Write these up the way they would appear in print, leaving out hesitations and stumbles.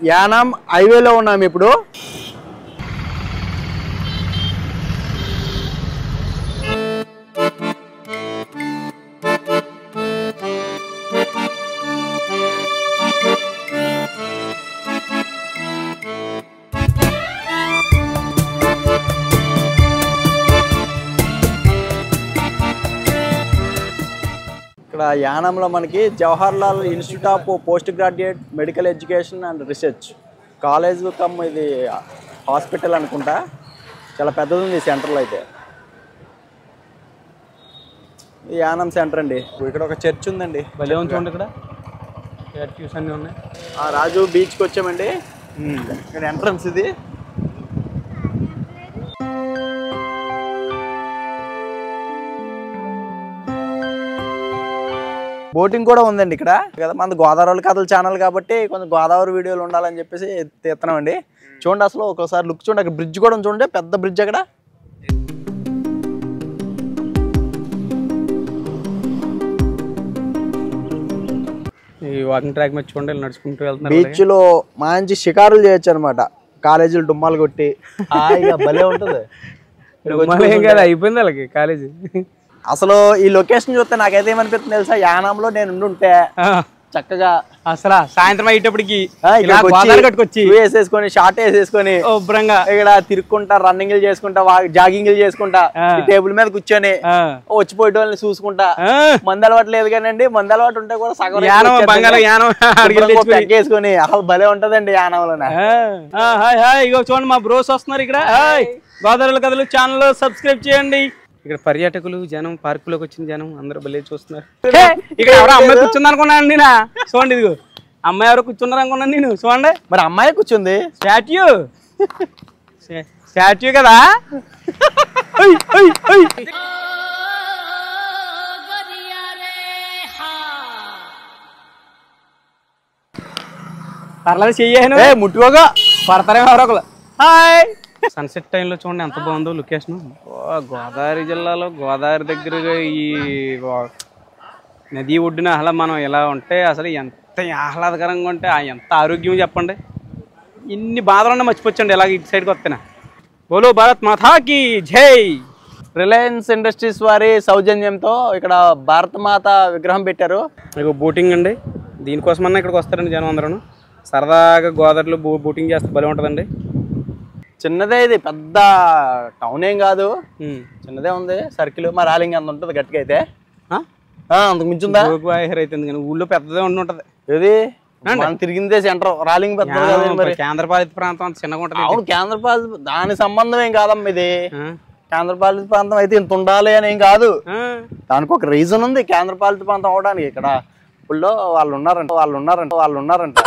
యానాం హైవేలో ఉన్నాం ఇప్పుడు. ఇక్కడ యానంలో మనకి Jawaharlal institute of post graduate medical education and research college come ఇది హాస్పిటల్ అనుకుంటా. చాలా పెద్దది ఉంది సెంటర్లో అయితే. ఇది యానం సెంటర్ అండి. ఇక్కడ ఒక చర్చ్ ఉందండి. భలే ఉంది చూడండి. ఇక్కడ స్టాట్యూస్ అన్నీ ఉన్నాయి. రాజు బీచ్కి వచ్చామండి. ఇక్కడ ఎంట్రన్స్ ఇది. బోటింగ్ కూడా ఉందండి ఇక్కడ. కదా మన గోదావరి కథల ఛానల్ కాబట్టి కొంచెం గోదావరి వీడియోలు ఉండాలని చెప్పేసి తీస్తున్నామండి. చూడండి అసలు ఒకసారి లుక్ చూడండి. అక్కడ బ్రిడ్జ్ కూడా చూడండి, పెద్ద బ్రిడ్జ్ అక్కడ. ఈ వాకింగ్ ట్రాక్ మీద చూడండి నడుచుకుంటూ వెళ్తున్నారు. బీచ్ లో మంచి షికారులు చేయొచ్చు అనమాట. కాలేజీలు డుమ్మాలు కొట్టి భలే ఉంటుంది. అయిపోయింది వాళ్ళకి కాలేజీ. అసలు ఈ లొకేషన్ చూస్తే నాకైతే ఏమనిపిస్తుంది తెలుసా, యానంలో నేను ఉంటే చక్కగా అసలు సాయంత్రం అయ్యేటప్పటికి కట్టుకొచ్చి వేసేసుకొని షార్ట్ వేసేసుకొని శుభ్రంగా ఇక్కడ తిరుక్కుంటా, రన్నింగ్ చేసుకుంటా, జాగింగ్ చేసుకుంటా, టేబుల్ మీద కూర్చొని వచ్చిపోయే వాళ్ళని చూసుకుంటా. మందు అలవాటు లేదు కానండి, మందు అలవాటు ఉంటే కూడా సగం వేసుకొని అసలు భలే ఉంటదండి యానంలోనే. ఇగో చూడండి మా బ్రోస్ వస్తున్నారు ఇక్కడ. గోదావరి కథలు ఛానల్ సబ్స్క్రైబ్ చేయండి. ఇక్కడ పర్యాటకులు జనం, పార్కులోకి వచ్చిన జనం అందరూ భలే చూస్తున్నారు. ఇక్కడ ఎవరో అమ్మాయి కూర్చుంది అనుకున్నాను నేను. చూడండి ఇదిగో అమ్మాయి ఎవరో కూర్చున్నారు అనుకున్నాను నేను. చూడండి మరి అమ్మాయి కూర్చుంది. స్టాట్యూ స్టాట్యూ కదా. పర్లేదు చెయ్యాను ముట్టుకోగా పడతారేమో ఎవరో ఒకరు. హాయ్. సన్సెట్ టైంలో చూడండి ఎంత బాగుందో లొకేషన్. గోదావరి జిల్లాలో గోదావరి దగ్గరగా ఈ నది ఒడ్డున అసలు మనం ఇలా ఉంటే అసలు ఎంత ఆహ్లాదకరంగా ఉంటే ఎంత ఆరోగ్యం చెప్పండి. ఇన్ని బాధలున్నా మర్చిపోవచ్చండి ఇలాగ ఇటు సైడ్కి వస్తేనా. బోలో భారత్ మాతాకి జై. రిలయన్స్ ఇండస్ట్రీస్ వారి సౌజన్యంతో ఇక్కడ భారత మాత విగ్రహం పెట్టారు. ఇక బోటింగ్ అండి. దీనికోసమన్నా ఇక్కడికి వస్తారండి జనం అందరూ. సరదాగా గోదావరిలో బోటింగ్ చేస్తే భలే ఉంటుందండి. చిన్నదే, ఇది పెద్ద టౌన్ ఏం కాదు, చిన్నదే ఉంది సర్కిల్. మా రాలింగ్ అంత ఉంటుంది గట్టిగా అయితే. అంతకు మించి ఉందా? అయితే ఊళ్ళో పెద్దదే ఉంటుంటది. ఏది మనం తిరిగిందే సెంటర్. రాలింగ్ పెద్ద కేంద్రపాలిత ప్రాంతం అంత చిన్నగా ఉంటుంది. అవును, కేంద్రపాలిత దాని సంబంధం ఏం కాదమ్మా. ఇది కేంద్రపాలిత ప్రాంతం అయితే ఇంత ఉండాలి అని ఏం కాదు. దానికి ఒక రీజన్ ఉంది కేంద్రపాలిత ప్రాంతం అవడానికి. ఇక్కడ ఊళ్ళో వాళ్ళు ఉన్నారంట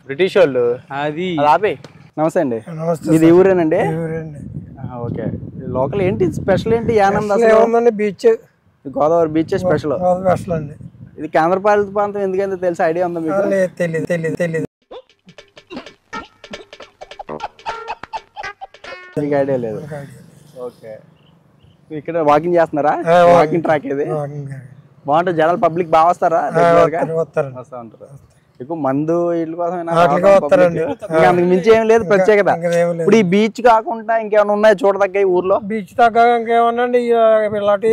బ్రిటిష్ వాళ్ళు. అది ఆపే. నమస్తే అండి. ఇది ఊరేనండి? ఓకే. లోకల్ ఏంటి స్పెషల్ ఏంటి Yanam? Beach, Godavari beach special అండి. ఇది కేంద్రపాలిత ప్రాంతం ఎందుకంటే తెలిసి ఐడియా ఉందా మీకు? తెలియదు. మీకు ఐడియా లేదు. ఓకే. ఇక్కడ వాకింగ్ చేస్తున్నారా? వాకింగ్ ట్రాక్ ఇది బాగుంటుంది. జనాలు పబ్లిక్ బాగా వస్తారా? వస్తూ ఉంటారు. ఎక్కువ మందు ఇళ్ళ కోసం అందుకు మించి ఏం లేదు ప్రత్యేకత. ఇప్పుడు ఈ బీచ్ కాకుండా ఇంకేమైనా ఉన్నాయా చూడదగ్గ ఊర్లో? బీచ్ తగ్గ ఇంకేమన్నాండి ఇలాంటి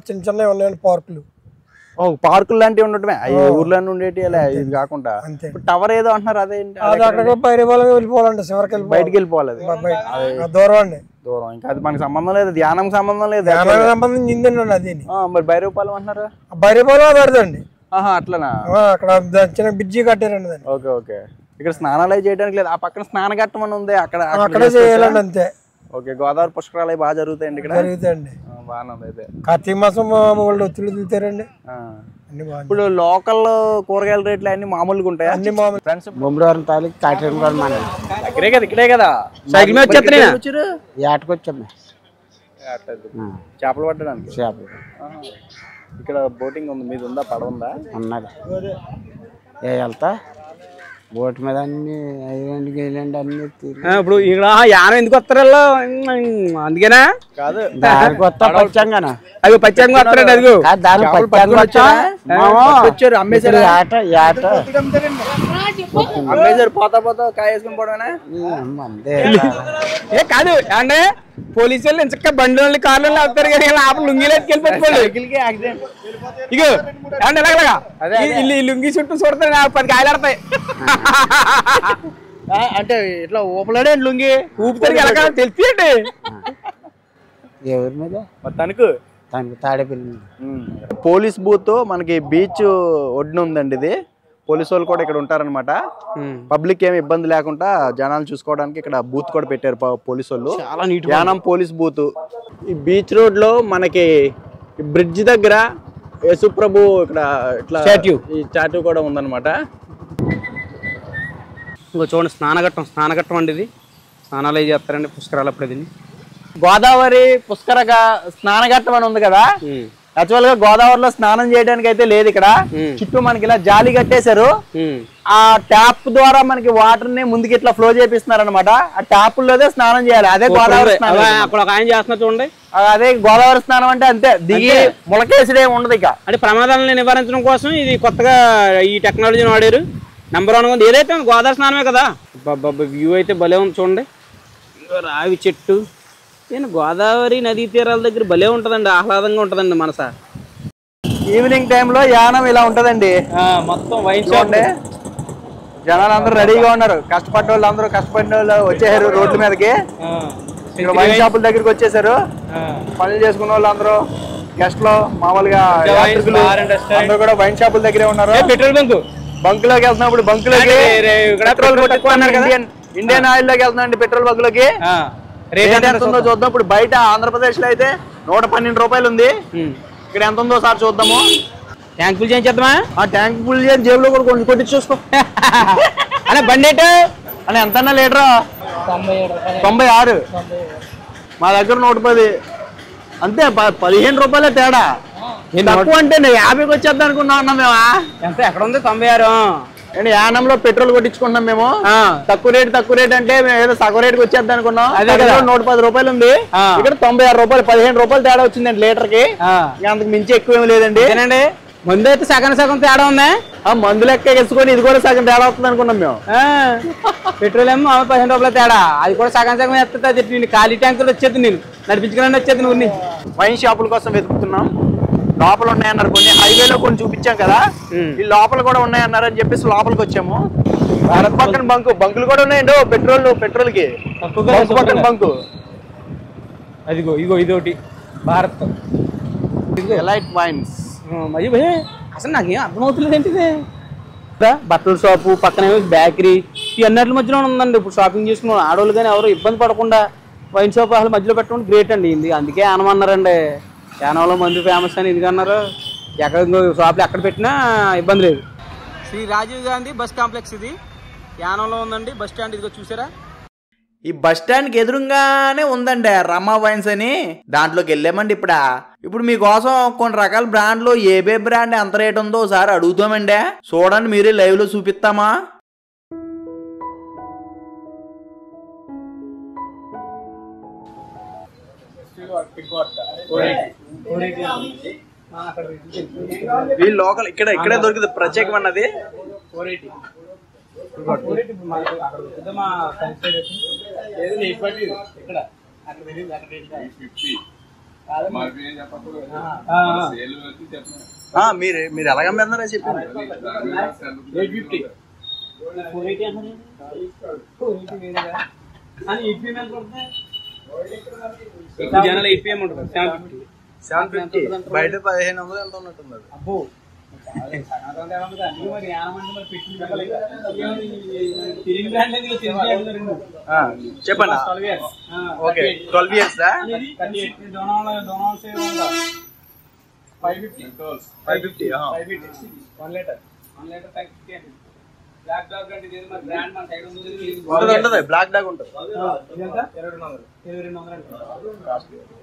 చిన్న చిన్న ఉన్నాయండి పార్కులు. పార్కులు లాంటివి ఉండటమే ఊర్లోనే ఉండేటి. ఇది కాకుండా టవర్ ఏదో అంటున్నారు, అదేంటి? అది అక్కడికి బయట వెళ్ళిపోవాలండి, చివరికి బయటకి వెళ్ళిపోవాలి. దూరం అండి, దూరం. ఇంకా అది మనకి సంబంధం లేదు, ధ్యానం సంబంధం లేదు. సంబంధించిందండి అది. మరి భైరవపాలెం అంటున్నారు? భైరవపాలెం పడుతుంది. అట్లనా? అక్కడ చిన్న బ్రిడ్జి కట్టారండి. Okay okay. ఇక్కడ స్నానాలు చేయడానికి లేదు, ఆ పక్కన స్నాన ఘట్టం అని ఉంది, అక్కడ చేయాలండి అంతే. ఓకే. గోదావరి పుష్కరాలు బాగా జరుగుతాయండి ఇక్కడ? జరుగుతాయండి. బాగానే ఉంది. అయితే కార్తీక మాసం వాళ్ళు ఒత్తిడి దిగుతారండి. ఇప్పుడు లోకల్ కూరగాయల రేట్లు అన్ని మామూలుగా ఉంటాయి? అన్ని మామూలు. ఫ్రెండ్స్ బొమ్మరారు తాలూకు కాటేరు మన దగ్గరే కదా, ఇక్కడే కదా. సైకిల్ మీద వచ్చారు, ఏటకొచ్చాము చేపలు పట్టడానికి. చేపలు ఇక్కడ బోటింగ్ ఉంది, మీద ఉందా? పడవ ఉందా? ఉన్నది. వెళ్తా బోట్ మీద అన్ని ఐలాండ్కి వెళ్ళండి అన్ని. ఇప్పుడు ఇక్కడ యానం ఎందుకు వస్తారు? అందుకేనా కాదు, దానికి వస్తా పచ్చాంగా. అవి పచ్చాంగా వస్తారండి. అదిగో దానికి వచ్చారు, అమ్మేశారు. ఏట అంబేద్కర్ పోతా పోతా కాయ వేసుకుని పోవడమేనా? ఏ కాదు అంటే పోలీసు వాళ్ళు ఇంచక్క బండి వాళ్ళు కార్లు ఆపుతారు కానీ ఆప లుంగిలో వెళ్ళిపోయి ఇగో అంటే ఎలాగలాగా ఇల్లు లుంగి చుట్టూ చూడతారు 10 కాయలు ఆడతాయి. అంటే ఇట్లా ఊపలాడే లుంగి ఊపుతారు ఎలాగ తెలిపియండి ఎవరి మీద తనకు తాడేపల్లి పోలీస్ బూత్ మనకి బీచ్ ఒడ్డున ఉందండి. ఇది పోలీసు వాళ్ళు కూడా ఇక్కడ ఉంటారనమాట. పబ్లిక్ ఏమి ఇబ్బంది లేకుండా జనాలు చూసుకోవడానికి ఇక్కడ బూత్ కూడా పెట్టారు పోలీసు వాళ్ళు. Yanam police booth. ఈ బీచ్ రోడ్ లో మనకి బ్రిడ్జ్ దగ్గర యేసుప్రభు ఇక్కడ ఇట్లా ఈ స్టాట్యూ కూడా ఉందన్నమాట. ఇంకో చూడండి స్నానఘట్టం అండి. ఇది స్నానాలు అవి చేస్తారండి పుష్కరాలు అప్పుడు. ఇది గోదావరి పుష్కర స్నానఘట్టం అని ఉంది కదా. యాక్చువల్ గా గోదావరిలో స్నానం చేయడానికి అయితే లేదు. ఇక్కడ చుట్టూ మనకి ఇలా జాలి కట్టేశారు. ఆ ట్యాప్ ద్వారా మనకి వాటర్ ని ముందుకి ఇట్లా ఫ్లో చేపిస్తున్నారు అనమాట. ఆ ట్యాప్ లోదే స్నానం చేయాలి. అదే గోదావరి స్నానం. అక్కడ ఒక ఆయన చేస్తున్నారు చూడండి. అదే గోదావరి స్నానం అంటే అంతే, దిగి ములకేసుడే ఉండదు. ఇక అంటే ప్రమాదాలను నివారించడం కోసం ఇది కొత్తగా ఈ టెక్నాలజీని వాడారు. నెంబర్ 1 ఉంది. ఏదైతే గోదావరి స్నానమే కదా. వ్యూ అయితే భలే ఉంది చూడండి. రావి చెట్టు. నేను గోదావరి నదీ తీరాల దగ్గర భలే ఉంటదండి, ఆహ్లాదంగా ఉంటదండి మనస. ఈవినింగ్ టైంలో యానం ఇలా ఉంటదండి. మొత్తం వైన్ షాప్. జనాలు అందరూ రెడీగా ఉన్నారు. కష్టపడ్డ వాళ్ళు అందరూ కష్టపడిన వాళ్ళు వచ్చేసారు రోడ్ల మీదకి. ఇక్కడ వైన్ షాపుల దగ్గరికి వచ్చేసారు. పనులు చేసుకున్న వాళ్ళు అందరూ గెస్ట్లు మామూలుగా అందరూ కూడా వైన్ షాపుల దగ్గరే ఉన్నారు. పెట్రోల్ బంక్ లోకి వెళ్తున్నప్పుడు బంక్ లోకి ఇండియన్ ఆయిల్ లోకి వెళ్తున్నాండి. పెట్రోల్ బంక్ లోకి రేట్ ఎంత ఉందో చూద్దాం. ఇప్పుడు బయట ఆంధ్రప్రదేశ్ లో అయితే 112 రూపాయలు ఉంది. ఇక్కడ ఎంత ఉందో సార్ చూద్దాము. ట్యాంక్ ఫుల్ చేయించేద్దామా? ఆ ట్యాంక్ ఫుల్ చేసి జేబులో కూడా కొంచెం కొట్టి చూసుకో. అలా బండి అని ఎంత లీటరు? 96. మా దగ్గర 110. అంతే 15 రూపాయలే తేడా. తక్కువ అంటే 50కి వచ్చేద్దాం అనుకున్నాం అన్నా మేము. ఎంత ఎక్కడ ఉంది? 96. యానంలో పెట్రోల్ కొట్టించుకున్నాం మేము. తక్కువ రేట్ అంటే మేము ఏదో సగం రేటుకి వచ్చేద్దాం అనుకున్నాం. అదే 110 రూపాయలు ఉంది. ఇక్కడ 96 రూపాయలు, 15 రూపాయలు తేడా వచ్చిందండి లీటర్ కి. అంతకు మించి ఎక్కువ ఏమి లేదండి. మందు అయితే సగం తేడా ఉందా? మందు లెక్క వేసుకొని ఇది కూడా సగం తేడా వస్తుంది అనుకున్నాం మేము. పెట్రోల్ ఏమో 15 రూపాయల తేడా. అది కూడా సగం ఎత్తుంది. నేను ఖాళీ ట్యాంకులు వచ్చేది, నేను నడిపించుకుని వచ్చేది. నువ్వు వైన్ షాపుల కోసం వెతుకుతున్నాం. లోపల ఉన్నాయన్నారు కొన్ని. హైవేలో కొన్ని చూపించాం కదా, ఈ లోపల కూడా ఉన్నాయన్నారు అని చెప్పేసి లోపలికి వచ్చాము. పక్కన బంకులు కూడా ఉన్నాయండి. పెట్రోల్ కి పక్కన బంకు. అదిగో ఇదొకటి భారత్ ఎలైట్ వైన్స్. అసలు నాకేం అర్థమవుతలేదు ఏంటిది. బట్టల షాపు పక్కన బేకరీ ఈ అన్నిటి మధ్యలో ఉందండి. ఇప్పుడు షాపింగ్ చేసుకున్న ఆడవాళ్ళు కానీ ఎవరు ఇబ్బంది పడకుండా వైన్ షాప్ అసలు మధ్యలో పెట్టడం గ్రేట్ అండి. ఇది అందుకే అనమన్నారండి. యానంలో మందు ఫేమస్ అని ఎందుకన్నారు. ఎక్కడ షాప్లు ఎక్కడ పెట్టినా ఇబ్బంది లేదు. శ్రీ రాజీవ్ గాంధీ బస్ కాంప్లెక్స్ ఇది యానంలో ఉందండి. బస్ స్టాండ్ ఇదిగో చూసారా. ఈ బస్ స్టాండ్ కి ఎదురుగానే ఉందండి రమా వైన్స్ అని. దాంట్లోకి వెళ్ళామండి. ఇప్పుడు మీకోసం కొన్ని రకాల బ్రాండ్లు ఏబే బ్రాండ్ ఎంత రేట్ ఉందో ఒకసారి అడుగుతామండి. చూడండి, మీరే లైవ్ లో చూపిస్తామా. వీళ్ళు లోకల్ ఇక్కడే దొరికింది ప్రత్యేకమన్నది. మీరు ఎలాగ అమ్మారా చెప్పండి. బయట 1500 ఎంత ఉన్నట్టున్నది. చెప్పండి. Okay 12 years 550 1 litre Black Dog అంటే ఇది మన బ్రాండ్ మన సైడ్ ఉంటుంది. బ్లాక్ డాగ్ ఉంటుంది. ఇదంతా 2200 అంటే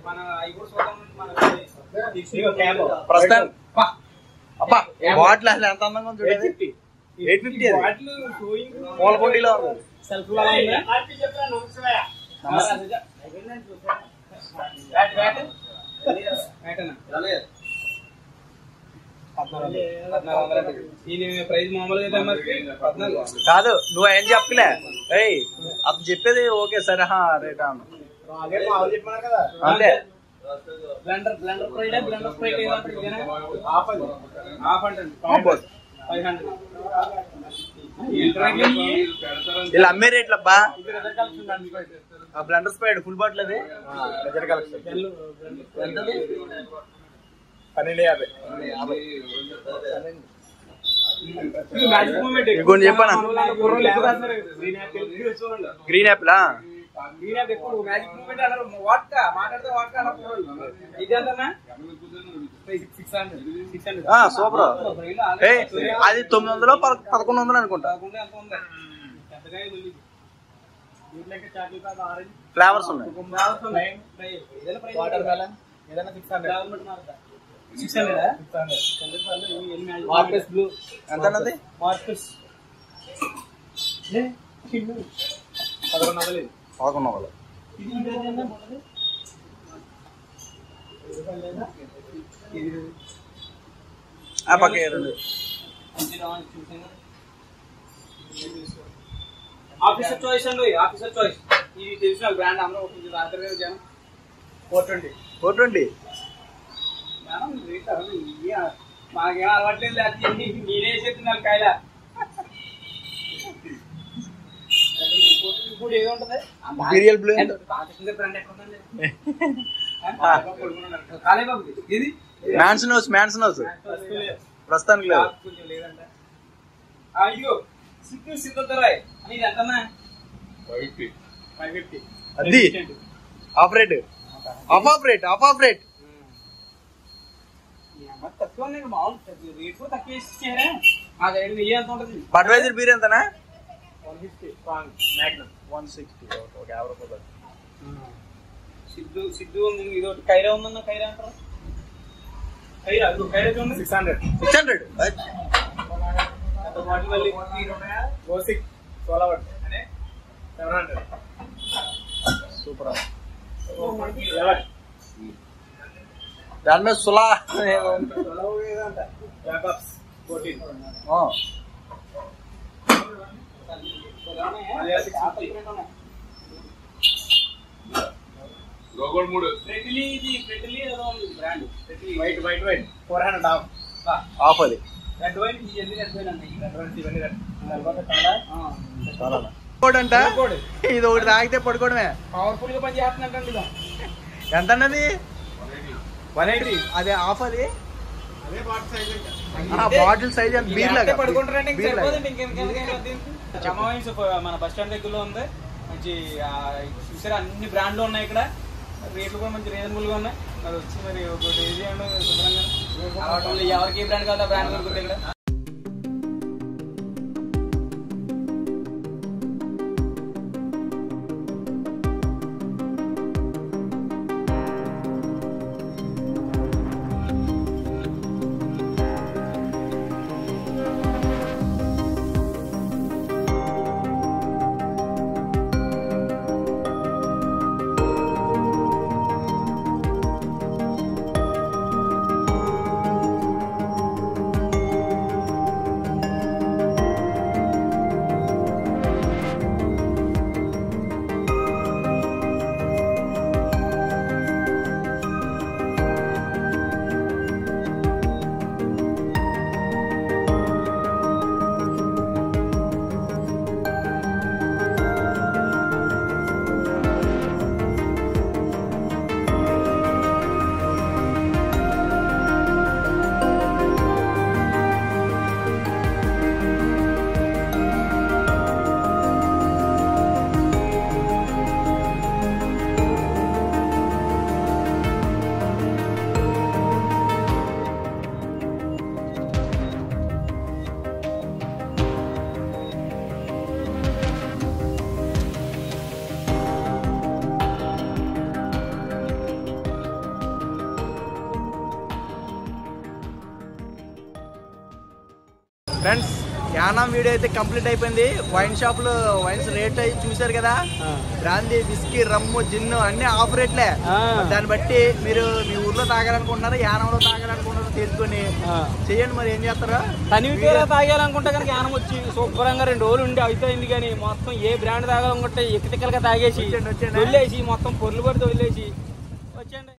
మన ఐ కూడా చూద్దాం. మన ప్రస్తుతం అబ్బా బాటిల్ అసలు ఎంత అందంగా ఉంది చూడండి. 850 బాటిల్ షోయింగ్ మూలకొండిలో ఉంది. సెల్ఫ్ లో ఉంది. ఆర్పి చెప్పరా నమస్తే. నమస్తే. బ్యాట్ బ్యాటనా ప్రైజ్ మామూలుగా అయితే మరి 14 కాదు నువ్వు ఏం చెప్పలే ఏయ్ అది చెప్పేది ఓకే సరే రేట్ అంతే బ్లెండర్ స్ప్రైట్ హాఫ్ అంటే 500 ఇలా అమ్మే రేట్లు అబ్బా బ్లెండర్ స్ప్రైట్ ఫుల్ బాటిల్ అది 1250 ఇంకొన్ని చెప్పానా గ్రీన్ యాపిల్ సూపర్ అది 900 1100 అనుకుంటా ఫ్లేవర్స్ ఉన్నాయి ఎంతన్నది 1100 పక్క ఆఫీసర్ చాయిస్ అండి ఆఫీసర్ చాయిస్ ఇది తెలిసిన బ్రాండ్ అందరూ జనం 420 మాకేం అలవాట్లేదు నేనే చెప్తున్నాను కాయలా ఇప్పుడు ఏదో ఉంటది ఇంపీరియల్ బ్లూ బ్రాండ్ ఎక్కడ ఉందండి కాలేబాబు ఇది మ్యాన్సన్ హౌస్ ప్రస్తుతానికి లేదు కొంచెం లేదంట అయ్యో సిద్ధరాయ్ అని ఇది ఎంతన్నా 550 అది ఆపరేట్ ఆఫ్ రేట్ తక్కువ మామూలు రేట్ కూడా తక్కువ ఇచ్చారా ఆ సైడ్ 1000 ఎంత ఉంటుంది బడ్వైజర్ బీర్ ఎంతనా 150 మ్యాగ్నమ్ 160 ఒక 50 రూపాయలు సిద్ధు ఉంది ఇది ఒకటి కైరా ఉందన్న కైరా అంటారా కైరా చూడండి 600 మళ్ళీ సూపర్ దాని మీద సులా ఆఫ్ అది అంట ఇది ఒకటి తాగితే పడుకోవడమే పవర్ఫుల్ గా పని చేస్తున్నట్టు ఎంత అన్నది 180 అదే ఆఫ్ అది బాటిల్ సైజ్ అంత బీర్ లాగా మన బస్ స్టాండ్ దగ్గరలో ఉంది మంచి చూసారా అన్ని బ్రాండ్లు ఉన్నాయి ఇక్కడ రేట్లు కూడా మంచి రీజనబుల్ గా ఉన్నాయి మరి వచ్చి మరి ఒకటి ఎవరికి ఏ బ్రాండ్ కావాలో బ్రాండ్ దొరుకుతుంది ఇక్కడ ఫ్రెండ్స్ యానం వీడియో అయితే కంప్లీట్ అయిపోయింది. వైన్ షాప్ లో వైన్స్ రేట్ అయితే చూసారు కదా, బ్రాందీ, విస్కీ, రమ్ము, జిన్ను అన్ని ఆఫ్ రేట్లే. దాన్ని బట్టి మీరు మీ ఊర్లో తాగాలనుకుంటున్నారు, యానంలో తాగాలనుకుంటున్నారు తెలుసుకొని చెయ్యండి. మరి ఏం చేస్తారా? తనివితీరా తాగాలనుకుంటే కనుక యానం వచ్చి శుభ్రంగా 2 రోజులు ఉండి అయిపోయింది. కానీ మొత్తం ఏ బ్రాండ్ తాగాలనుకుంటే ఎక్కటికలుగా తాగేసి వదిలేసి మొత్తం పొర్లు పడితే వదిలేసి వచ్చేయండి.